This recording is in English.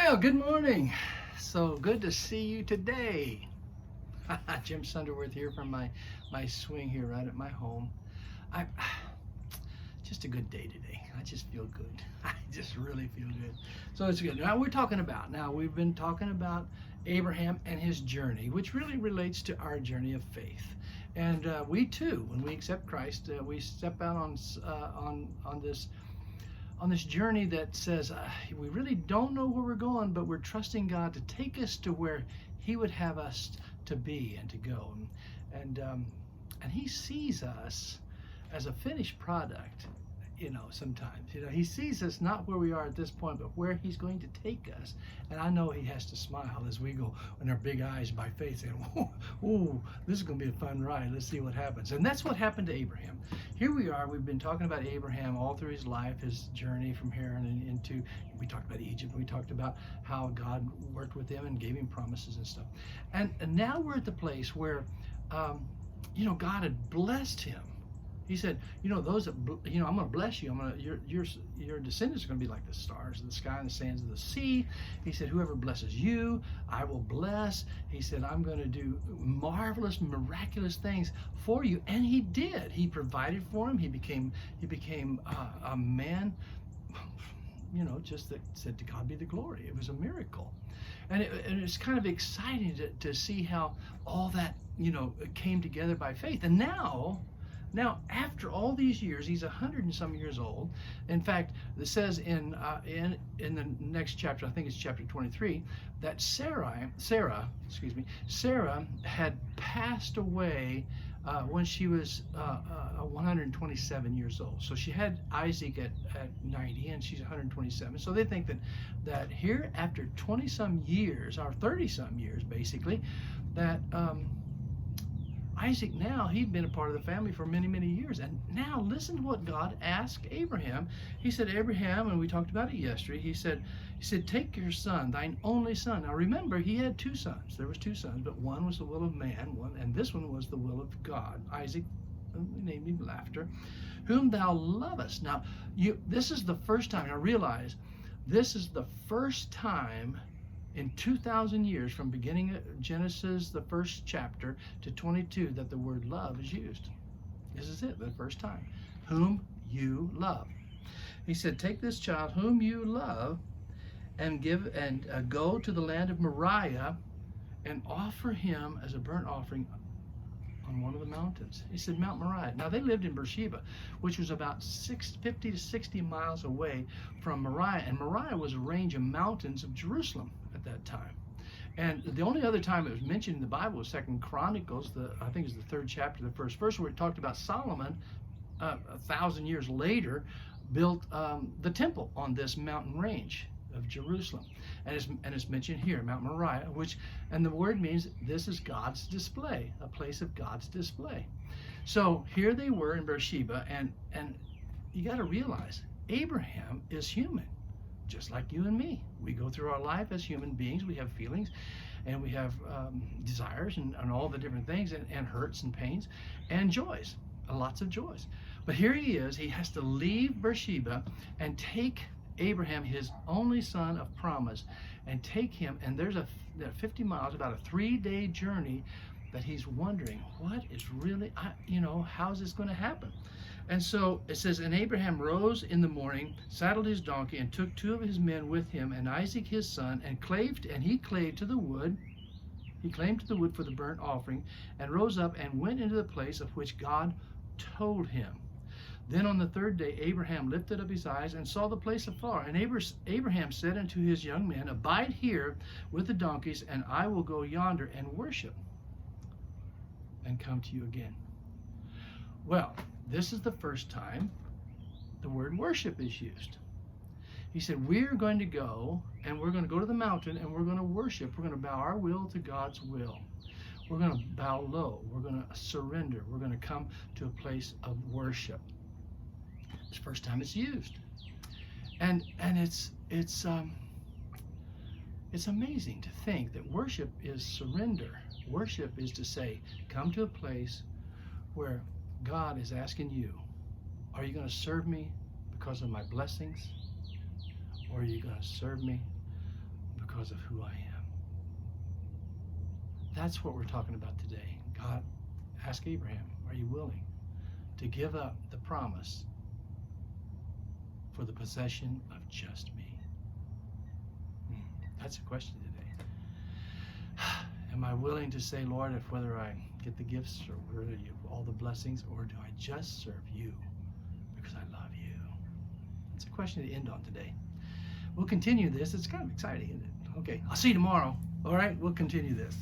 Well, good morning. So good to see you today. Jim Sunderwirth here from my swing here right at my home. I just a good day today. I just feel good. I just really feel good. So it's good. Now we've been talking about Abraham and his journey, which really relates to our journey of faith. And we too, when we accept Christ, we step out on this journey that says we really don't know where we're going, but we're trusting God to take us to where He would have us to be and to go. And He sees us as a finished product. Sometimes He sees us not where we are at this point, but where He's going to take us. And I know He has to smile as we go in our big eyes by faith, saying, "Ooh, this is going to be a fun ride. Let's see what happens." And that's what happened to Abraham. Here we are. We've been talking about Abraham all through his life, his journey from Haran and into. We talked about Egypt. We talked about how God worked with him and gave him promises and stuff. And now we're at the place where, God had blessed him. He said, those that, I'm going to bless you. Your descendants are going to be like the stars of the sky and the sands of the sea. He said, whoever blesses you, I will bless. He said, I'm going to do marvelous, miraculous things for you. And He did. He provided for him. He became a man, just that said, to God be the glory. It was a miracle. And it's kind of exciting to see how all that, came together by faith. And now, after all these years, he's 100 and some years old. In fact, it says in the next chapter, I think it's chapter 23, that Sarah had passed away when she was 127 years old. So she had Isaac at 90, and she's 127. So they think that here, after 20 some years, or 30 some years, basically, that Isaac, now he'd been a part of the family for many, many years. And now listen to what God asked Abraham. He said, Abraham, and we talked about it yesterday, he said, take your son, thine only son. Now remember, he had two sons. There was two sons, but one was the will of man, and this one was the will of God. Isaac, we named him after, whom thou lovest. Now, this is the first time, now realize, this is the first time in 2,000 years, from beginning of Genesis, the first chapter, to 22, that the word love is used. This is it, the first time. Whom you love. He said, take this child whom you love and go to the land of Moriah and offer him as a burnt offering on one of the mountains. He said, Mount Moriah. Now, they lived in Beersheba, which was about 50 to 60 miles away from Moriah. And Moriah was a range of mountains of Jerusalem at that time. And the only other time it was mentioned in the Bible was 2 Chronicles, I think it's the 3rd chapter, the first verse, where it talked about Solomon, 1,000 years later, built the temple on this mountain range of Jerusalem. And it's mentioned here, Mount Moriah, and the word means this is God's display, a place of God's display. So here they were in Beersheba, and you got to realize, Abraham is human, just like you and me. We go through our life as human beings. We have feelings, and we have desires, and all the different things, and hurts and pains, and joys, lots of joys. But here he is. He has to leave Beersheba and take Abraham, his only son of promise, and take him, and there's 50 miles, about a 3-day journey, that he's wondering, what is really, how's this going to happen? And so it says, and Abraham rose in the morning, saddled his donkey, and took 2 of his men with him, and Isaac his son, and he clave to the wood. He claimed to the wood for the burnt offering, and rose up and went into the place of which God told him. Then on the 3rd day, Abraham lifted up his eyes and saw the place afar. And Abraham said unto his young men, abide here with the donkeys, and I will go yonder and worship, and come to you again. Well, this is the first time the word worship is used. He said, we're going to go, and we're going to go to the mountain, and we're going to worship. We're going to bow our will to God's will. We're going to bow low. We're going to surrender. We're going to come to a place of worship. It's the first time it's used, and it's amazing to think that worship is surrender. Worship is to say, come to a place where God is asking you, are you going to serve me because of my blessings, or are you going to serve me because of who I am. That's what we're talking about today. God asked Abraham, are you willing to give up the promise for the possession of just me? That's a question today. Am I willing to say, Lord, if whether I get the gifts or whether you all the blessings, or do I just serve you because I love you? It's a question to end on today. We'll continue this. It's kind of exciting, isn't it? Okay, I'll see you tomorrow. All right, we'll continue this.